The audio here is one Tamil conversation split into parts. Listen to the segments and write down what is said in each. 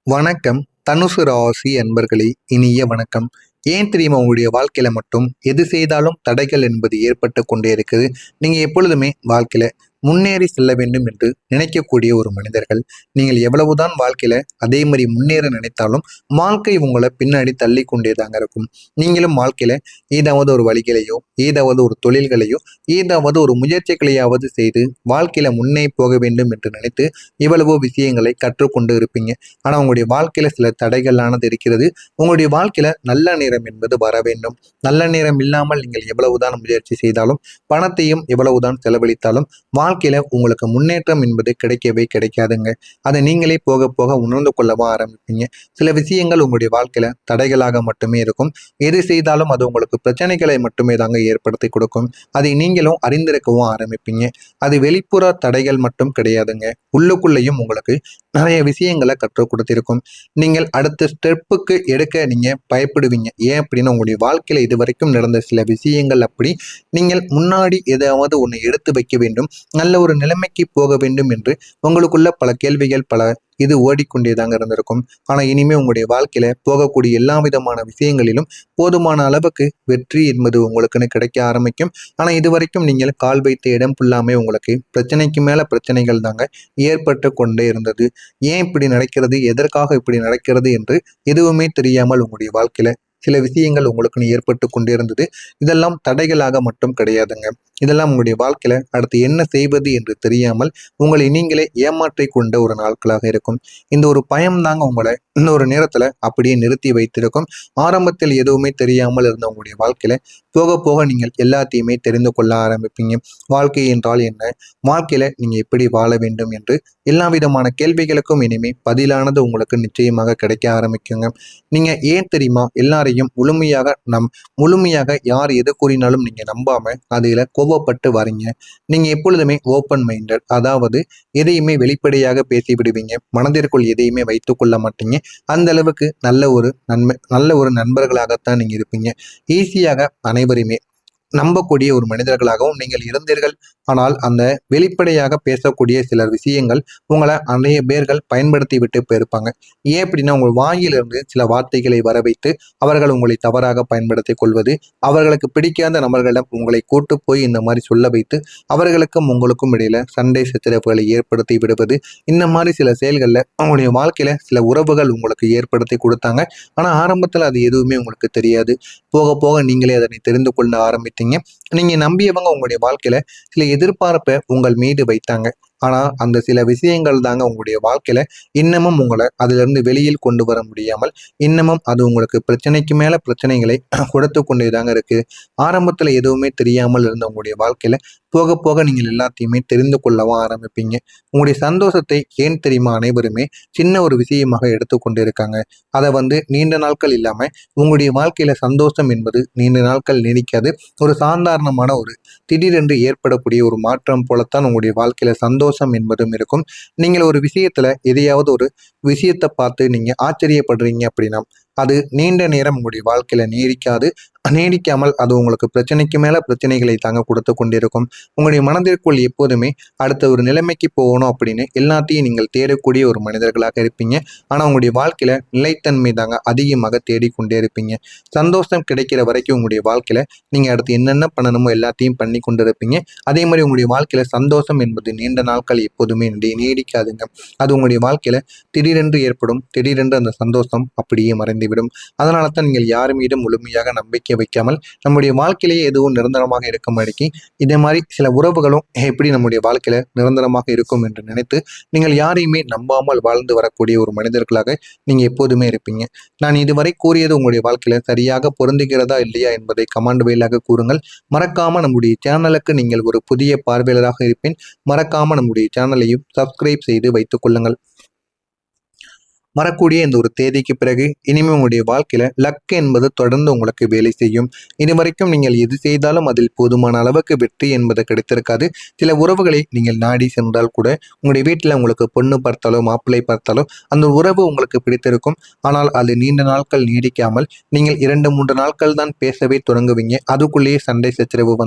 வணக்கம். தனுசு ராசி அன்பர்களே, இனிய வணக்கம். ஏன் தெரியுமா உங்களுடைய வாழ்க்கையில மட்டும் எது செய்தாலும் தடைகள் என்பது ஏற்பட்டு கொண்டே இருக்குது. நீங்க எப்பொழுதுமே வாழ்க்கையில முன்னேறி செல்ல வேண்டும் என்று நினைக்கக்கூடிய ஒரு மனிதர்கள். நீங்கள் எவ்வளவுதான் வாழ்க்கையில அதே மாதிரி முன்னேற நினைத்தாலும் வாழ்க்கை உங்களை பின்னாடி தள்ளி கொண்டே தாங்க இருக்கும். நீங்களும் வாழ்க்கையில ஏதாவது ஒரு வழிகளையோ, ஏதாவது ஒரு தொழில்களையோ, ஏதாவது ஒரு முயற்சிகளையாவது செய்து வாழ்க்கையில முன்னே போக வேண்டும் என்று நினைத்து இவ்வளவோ விஷயங்களை கற்றுக்கொண்டு இருப்பீங்க. ஆனா உங்களுடைய வாழ்க்கையில சில தடைகளானது இருக்கிறது. உங்களுடைய வாழ்க்கையில நல்ல நேரம் என்பது வர வேண்டும். நல்ல நேரம் இல்லாமல் நீங்கள் எவ்வளவுதான் முயற்சி செய்தாலும், பணத்தையும் எவ்வளவுதான் செலவழித்தாலும் வாழ்க்கையில உங்களுக்கு முன்னேற்றம் என்பது கிடைக்கவே கிடைக்காதுங்க. அதை நீங்களே போக போக உணர்ந்து கொள்ளவா ஆரம்பிப்பீங்க. சில விஷயங்கள் உங்களுடைய வாழ்க்கையில தடைகளாக மட்டுமே இருக்கும். எது செய்தாலும் அது உங்களுக்கு பிரச்சனைகளை மட்டுமே தாங்க ஏற்படுத்தி கொடுக்கும். அதை நீங்களும் அறிந்திருக்கவும் ஆரம்பிப்பீங்க. அது வெளிப்புற தடைகள் மட்டும் கிடையாதுங்க. உள்ளுக்குள்ளேயும் உங்களுக்கு நிறைய விஷயங்களை கற்றுக் கொடுத்திருக்கும். நீங்கள் அடுத்த ஸ்டெப்புக்கு எடுக்க நீங்க பயப்படுவீங்க. ஏன் அப்படின்னா உங்களுடைய வாழ்க்கையில இது வரைக்கும் நடந்த சில விஷயங்கள் அப்படி. நீங்கள் முன்னாடி ஏதாவது ஒன்று எடுத்து வைக்க வேண்டும், நல்ல ஒரு நிலைமைக்கு போக வேண்டும் என்று உங்களுக்குள்ள பல கேள்விகள் இது ஓடிக்கொண்டேதாங்க இருந்திருக்கும். ஆனா இனிமே உங்களுடைய வாழ்க்கையில போகக்கூடிய எல்லா விதமான விஷயங்களிலும் போதுமான அளவுக்கு வெற்றி என்பது உங்களுக்குன்னு கிடைக்க ஆரம்பிக்கும். ஆனா இதுவரைக்கும் நீங்கள் கால் வைத்த இடம் ஃபுல்லாமே உங்களுக்கு பிரச்சனைக்கு மேல பிரச்சனைகள் தாங்க ஏற்பட்டு கொண்டே இருந்தது. ஏன் இப்படி நடக்கிறது, எதற்காக இப்படி நடக்கிறது என்று எதுவுமே தெரியாமல் உங்களுடைய வாழ்க்கையில சில விஷயங்கள் உங்களுக்குன்னு ஏற்பட்டு கொண்டே இருந்தது. இதெல்லாம் தடைகளாக மட்டும் கிடையாதுங்க. இதெல்லாம் உங்களுடைய வாழ்க்கையில அடுத்து என்ன செய்வது என்று தெரியாமல் உங்களை நீங்களே ஏமாற்றி கொண்ட ஒரு நாட்களாக இருக்கும். இந்த ஒரு பயம் தாங்க உங்களை இன்னொரு நேரத்துல அப்படியே நிறுத்தி வைத்திருக்கும். ஆரம்பத்தில் எதுவுமே தெரியாமல் இருந்த உங்களுடைய வாழ்க்கையில போக போக நீங்கள் எல்லாத்தையுமே தெரிந்து கொள்ள ஆரம்பிப்பீங்க. வாழ்க்கை என்றால் என்ன, வாழ்க்கையில நீங்க எப்படி வாழ வேண்டும் என்று எல்லா விதமான கேள்விகளுக்கும் இனிமே பதிலானது உங்களுக்கு நிச்சயமாக கிடைக்க ஆரம்பிக்குங்க. நீங்க ஏன் தெரியுமா எல்லாரையும் முழுமையாக யார் எது கூறினாலும் நீங்க நம்பாம அதில கோபப்பட்டு வரீங்க. நீங்க எப்பொழுதுமே ஓப்பன் மைண்டட், அதாவது எதையுமே வெளிப்படையாக பேசி விடுவீங்க. மனதிற்குள் எதையுமே வைத்துக் கொள்ள மாட்டீங்க. அந்த அளவுக்கு நல்ல ஒரு நண்பர்களாகத்தான் நீங்க இருப்பீங்க. ஈஸியாக அனைவருமே நம்பக்கூடிய ஒரு மனிதர்களாகவும் நீங்கள் இருந்தீர்கள். ஆனால் அந்த வெளிப்படையாக பேசக்கூடிய சிலர் விஷயங்கள் உங்களை நிறைய பேர்கள் பயன்படுத்தி விட்டு போயிருப்பாங்க. ஏன் அப்படின்னா உங்கள் வாயிலிருந்து சில வார்த்தைகளை வர வைத்து அவர்கள் உங்களை தவறாக பயன்படுத்தி கொள்வது, அவர்களுக்கு பிடிக்காத நபர்களிடம் உங்களை கூட்டு போய் இந்த மாதிரி சொல்ல வைத்து அவர்களுக்கும் உங்களுக்கும் இடையில சண்டை சச்சரவுகளை ஏற்படுத்தி விடுவது, இந்த மாதிரி சில செயல்களில் அவங்களுடைய வாழ்க்கையில சில உறவுகள் உங்களுக்கு ஏற்படுத்தி கொடுத்தாங்க. ஆனால் ஆரம்பத்தில் அது எதுவுமே உங்களுக்கு தெரியாது. போக போக நீங்களே அதனை தெரிந்து கொள்ள ஆரம்பித்தீங்க. நீங்க நம்பியவங்க உங்களுடைய வாழ்க்கையில சில எதிர்பார்ப்பை உங்கள் மீது வைத்தாங்க. ஆனா அந்த சில விஷயங்கள் தாங்க உங்களுடைய வாழ்க்கையில இன்னமும் உங்களை அதுல இருந்து வெளியில் கொண்டு வர முடியாமல் இன்னமும் அது உங்களுக்கு பிரச்சனைக்கு மேல பிரச்சனைகளை கொடுத்து கொண்டே தாங்க இருக்கு. ஆரம்பத்துல எதுவுமே தெரியாமல் இருந்த உங்களுடைய வாழ்க்கையில போக போக நீங்கள் எல்லாத்தையுமே தெரிந்து கொள்ளவும் ஆரம்பிப்பீங்க. உங்களுடைய சந்தோஷத்தை ஏன் தெரியுமா அனைவருமே சின்ன ஒரு விஷயமாக எடுத்துக்கொண்டு இருக்காங்க. அதை நீண்ட நாட்கள் இல்லாம உங்களுடைய வாழ்க்கையில சந்தோஷம் என்பது நீண்ட நாட்கள் நீடிக்காது. ஒரு சாதாரணமான ஒரு திடீரென்று ஏற்படக்கூடிய ஒரு மாற்றம் போலத்தான் உங்களுடைய வாழ்க்கையில சந்தோஷம் என்பதும் இருக்கும். நீங்கள் ஒரு விஷயத்துல எதையாவது ஒரு விஷயத்தை பார்த்து நீங்க ஆச்சரியப்படுறீங்க அப்படின்னா அது நீண்ட நேரம் உங்களுடைய வாழ்க்கையில நீடிக்காது. நீடிக்காமல் அது உங்களுக்கு பிரச்சனைக்கு மேல பிரச்சனைகளை தாங்க கொடுத்து கொண்டிருக்கும். உங்களுடைய மனதிற்குள் எப்போதுமே அடுத்த ஒரு நிலைமைக்கு போகணும் அப்படின்னு எல்லாத்தையும் நீங்கள் தேடக்கூடிய ஒரு மனிதர்களாக இருப்பீங்க. ஆனா உங்களுடைய வாழ்க்கையில நிலைத்தன்மை தாங்க அதிகமாக தேடிக்கொண்டே இருப்பீங்க. சந்தோஷம் கிடைக்கிற வரைக்கும் உங்களுடைய வாழ்க்கையில நீங்க அடுத்து என்னென்ன பண்ணணுமோ எல்லாத்தையும் பண்ணி கொண்டு இருப்பீங்க. அதே மாதிரி உங்களுடைய வாழ்க்கையில சந்தோஷம் என்பது நீண்ட நாட்கள் எப்போதுமே நீடிக்காதுங்க. அது உங்களுடைய வாழ்க்கையில திடீரென்று ஏற்படும். திடீரென்று அந்த சந்தோஷம் அப்படியே மறைந்துவிடும். அதனால தான் நீங்கள் யார் மீதும் முழுமையாக நம்பிக்கை வைக்காமல் நம்முடைய வாழ்க்கையிலேயே எதுவும் நிரந்தரமாக இருக்க மாட்டேங்கி இதே மாதிரி சில உறவுகளும் எப்படி நம்முடைய வாழ்க்கையில நிரந்தரமாக இருக்கும் என்று நினைத்து நீங்கள் யாரையுமே நம்பாமல் வாழ்ந்து வரக்கூடிய ஒரு மனிதர்களாக நீங்க எப்போதுமே இருப்பீங்க. நான் இதுவரை கூறியது உங்களுடைய வாழ்க்கையில சரியாக பொருந்துகிறதா இல்லையா என்பதை கமெண்ட் வாயிலாக கூறுங்கள். மறக்காம நம்முடைய சேனலுக்கு நீங்கள் ஒரு புதிய பார்வையாளராக இருப்பேன். மறக்காம நம்முடைய சேனலையும் சப்ஸ்கிரைப் செய்து வைத்துக் கொள்ளுங்கள். வரக்கூடிய இந்த ஒரு தேதிக்கு பிறகு இனிமே உங்களுடைய வாழ்க்கையில லக் என்பது தொடர்ந்து உங்களுக்கு வேலை செய்யும். இதுவரைக்கும் நீங்கள் எது செய்தாலும் அதில் போதுமான அளவுக்கு வெற்றி என்பது கிடைத்திருக்காது. சில உறவுகளை நீங்கள் நாடி சென்றால் கூட உங்களுடைய வீட்டில் உங்களுக்கு பொண்ணு பார்த்தாலோ மாப்பிள்ளை பார்த்தாலோ அந்த உறவு உங்களுக்கு பிடித்திருக்கும். ஆனால் அது நீண்ட நாட்கள் நீடிக்காமல் நீங்கள் 2-3 நாட்கள் தான் பேசவே தொடங்குவீங்க. அதுக்குள்ளேயே சண்டை சச்சரவு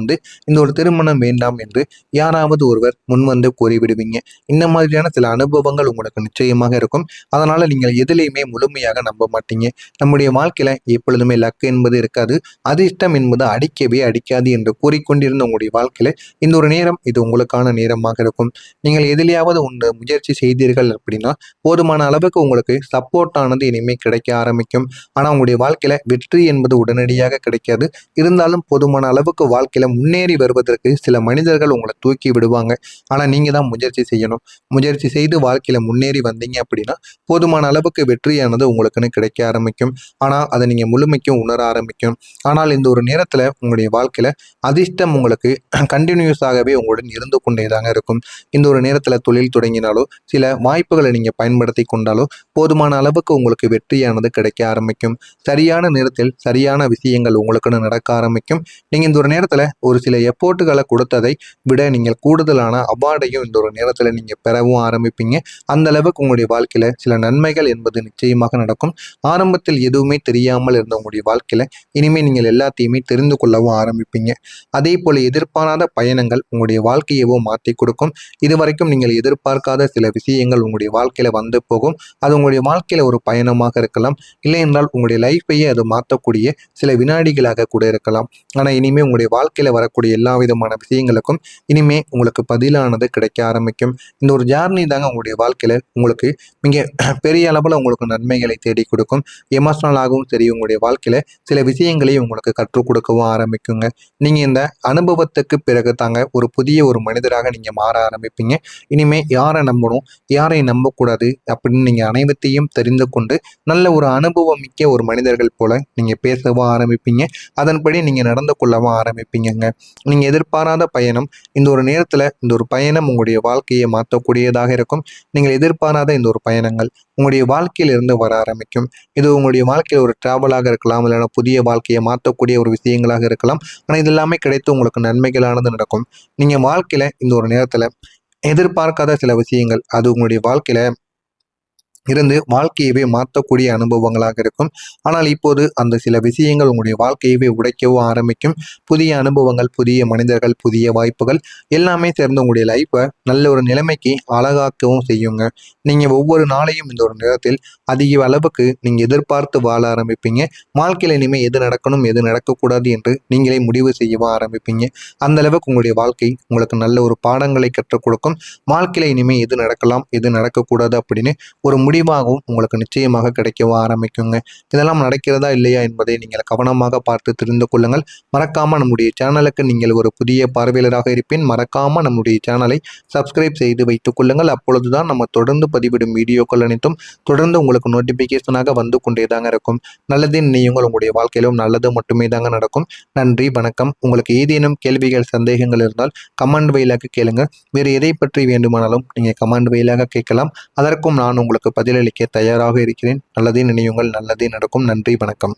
இந்த ஒரு திருமணம் வேண்டாம் என்று யாராவது ஒருவர் முன்வந்து கூறிவிடுவீங்க. இந்த மாதிரியான சில அனுபவங்கள் உங்களுக்கு நிச்சயமாக இருக்கும். அதனால நீங்கள் எதிலையுமே முழுமையாக நம்ப மாட்டீங்க. நம்முடைய வாழ்க்கையில எப்பொழுதுமே லக் என்பது இருக்காது, அதிர்ஷ்டம் என்பது அடிக்கவே அடிக்காது என்று கூறிக்கொண்டிருந்த உங்களுடைய வாழ்க்கையில இந்த ஒரு நேரம் இது உங்களுக்கான நேரமாக இருக்கும். நீங்கள் எதிலையாவது ஒன்று முயற்சி செய்தீர்கள் அப்படின்னா போதுமான அளவுக்கு உங்களுக்கு சப்போர்ட் ஆனது இனிமேல் கிடைக்க ஆரம்பிக்கும். ஆனால் உங்களுடைய வாழ்க்கையில வெற்றி என்பது உடனடியாக கிடைக்காது. இருந்தாலும் போதுமான அளவுக்கு வாழ்க்கையில முன்னேறி வருவதற்கு சில மனிதர்கள் உங்களை தூக்கி விடுவாங்க. ஆனால் நீங்க தான் முயற்சி செய்யணும். முயற்சி செய்து வாழ்க்கையில முன்னேறி வந்தீங்க அப்படின்னா போதுமான அளவுக்கு வெற்றியானது உங்களுக்குன்னு கிடைக்க ஆரம்பிக்கும். ஆனால் அதை நீங்க முழுமைக்கும் உணர ஆரம்பிக்கும். ஆனால் இந்த ஒரு நேரத்துல உங்களுடைய வாழ்க்கையில அதிர்ஷ்டம் உங்களுக்கு கண்டினியூஸாகவே உங்களுடன் இருந்து கொண்டே தாங்க இருக்கும். இந்த ஒரு நேரத்துல தொழில் தொடங்கினாலோ சில வாய்ப்புகளை நீங்க பயன்படுத்தி கொண்டாலோ போதுமான அளவுக்கு உங்களுக்கு வெற்றியானது கிடைக்க ஆரம்பிக்கும். சரியான நேரத்தில் சரியான விஷயங்கள் உங்களுக்குன்னு நடக்க ஆரம்பிக்கும். நீங்க இந்த ஒரு நேரத்துல ஒரு சில எஃபோர்ட்டுகளை கொடுத்ததை விட நீங்கள் கூடுதலான அவார்டையும் இந்த ஒரு நேரத்துல நீங்க பெறவும் ஆரம்பிப்பீங்க. அந்த அளவுக்கு உங்களுடைய வாழ்க்கையில சில நன்மைகள் என்பது நிச்சயமாக நடக்கும். ஆரம்பத்தில் எதுவுமே தெரியாமல் இருந்த உங்களுடைய வாழ்க்கையில இனிமே நீங்கள் எல்லாத்தையுமே தெரிந்து கொள்ளவும் ஆரம்பிப்பீங்க. அதே போல எதிர்பாராத பயணங்கள் உங்களுடைய வாழ்க்கையவோ மாற்றி கொடுக்கும். இதுவரைக்கும் நீங்கள் எதிர்பார்க்காத சில விஷயங்கள் உங்களுடைய வாழ்க்கையில வந்து போகும். அது உங்களுடைய வாழ்க்கையில ஒரு பயணமாக இருக்கலாம், இல்லை என்றால் உங்களுடைய லைஃபையே அது மாற்றக்கூடிய சில வினாடிகளாக கூட இருக்கலாம். ஆனால் இனிமே உங்களுடைய வாழ்க்கையில வரக்கூடிய எல்லா விதமான விஷயங்களுக்கும் இனிமே உங்களுக்கு பதிலானது கிடைக்க ஆரம்பிக்கும். இந்த ஒரு ஜார்னி தாங்க உங்களுடைய வாழ்க்கையில உங்களுக்கு மிக பெரிய அளவில் உங்களுக்கு நன்மைகளை தேடி கொடுக்கும். எமோஷனலாகவும் சரி உங்களுடைய வாழ்க்கையில சில விஷயங்களையும் உங்களுக்கு கற்றுக் கொடுக்கவும் ஆரம்பிக்குங்க. நீங்க இந்த அனுபவத்துக்கு பிறகு தாங்க ஒரு புதிய ஒரு மனிதராக நீங்க மாற ஆரம்பிப்பீங்க. இனிமே யாரை நம்பணும், யாரை நம்பக்கூடாது அப்படின்னு நீங்க அனைவத்தையும் தெரிந்து கொண்டு நல்ல ஒரு அனுபவம் மிக்க ஒரு மனிதர்கள் போல நீங்க பேசவும் ஆரம்பிப்பீங்க. அதன்படி நீங்க நடந்து கொள்ளவும் ஆரம்பிப்பீங்கங்க. நீங்க எதிர்பாராத பயணம் இந்த ஒரு நேரத்துல இந்த ஒரு பயணம் உங்களுடைய வாழ்க்கையை மாற்றக்கூடியதாக இருக்கும். நீங்கள் எதிர்பாராத இந்த ஒரு பயணங்கள் உங்களுடைய வாழ்க்கையிலிருந்து வர ஆரம்பிக்கும். இது உங்களுடைய வாழ்க்கையில் ஒரு டிராவலாக இருக்கலாம், இல்லைன்னா புதிய வாழ்க்கையை மாற்றக்கூடிய ஒரு விஷயங்களாக இருக்கலாம். ஆனால் இது எல்லாமே கிடைத்து உங்களுக்கு நன்மைகளானது நடக்கும். நீங்க வாழ்க்கையில இந்த ஒரு நேரத்துல எதிர்பார்க்காத சில விஷயங்கள் அது உங்களுடைய வாழ்க்கையில இருந்து வாழ்க்கையவே மாற்றக்கூடிய அனுபவங்களாக இருக்கும். ஆனால் இப்போது அந்த சில விஷயங்கள் உங்களுடைய வாழ்க்கையவே உடைக்கவும் ஆரம்பிக்கும். புதிய அனுபவங்கள், புதிய மனிதர்கள், புதிய வாய்ப்புகள் எல்லாமே சேர்ந்து உங்களுடைய லைஃப்பை நல்ல ஒரு நிலைமைக்கு அழகாக்கவும் செய்யுங்க. நீங்கள் ஒவ்வொரு நாளையும் இந்த ஒரு நேரத்தில் அதிக அளவுக்கு நீங்கள் எதிர்பார்த்து வாழ ஆரம்பிப்பீங்க. வாழ்க்கையில் இனிமேல் எது நடக்கணும் எது நடக்கக்கூடாது என்று நீங்களே முடிவு செய்யவும் ஆரம்பிப்பீங்க. அந்த அளவுக்கு உங்களுடைய வாழ்க்கை உங்களுக்கு நல்ல ஒரு பாடங்களை கற்றுக் கொடுக்கும். வாழ்க்கையில் இனிமேல் எது நடக்கலாம் எது நடக்கக்கூடாது அப்படின்னு ஒரு முடிவாகவும் உங்களுக்கு நிச்சயமாக கிடைக்கவும் ஆரம்பிக்குங்க. இதெல்லாம் நடக்கிறதா இல்லையா என்பதை நீங்கள் கவனமாக பார்த்து தெரிந்து கொள்ளுங்கள். மறக்காம நம்முடைய சேனலுக்கு நீங்கள் ஒரு புதிய பார்வையாளராக இருப்பேன். மறக்காம நம்முடைய சேனலை சப்ஸ்கிரைப் செய்து வைத்துக் கொள்ளுங்கள். அப்பொழுதுதான் நம்ம தொடர்ந்து பதிவிடும் வீடியோக்கள் அனைத்தும் தொடர்ந்து உங்களுக்கு நோட்டிபிகேஷனாக வந்து கொண்டே தாங்க இருக்கும். நல்லதே நினையுங்கள், உங்களுடைய வாழ்க்கையிலும் நல்லது மட்டுமே தாங்க நடக்கும். நன்றி, வணக்கம். உங்களுக்கு ஏதேனும் கேள்விகள் சந்தேகங்கள் இருந்தால் கமெண்ட் வழியாக கேளுங்க. வேறு எதை பற்றி வேண்டுமானாலும் நீங்கள் கமெண்ட் வழியாக கேட்கலாம். அதற்கும் நான் உங்களுக்கு பதிலளிக்க தயாராக இருக்கிறேன். நல்லதே நினையுங்கள், நல்லதே நடக்கும். நன்றி, வணக்கம்.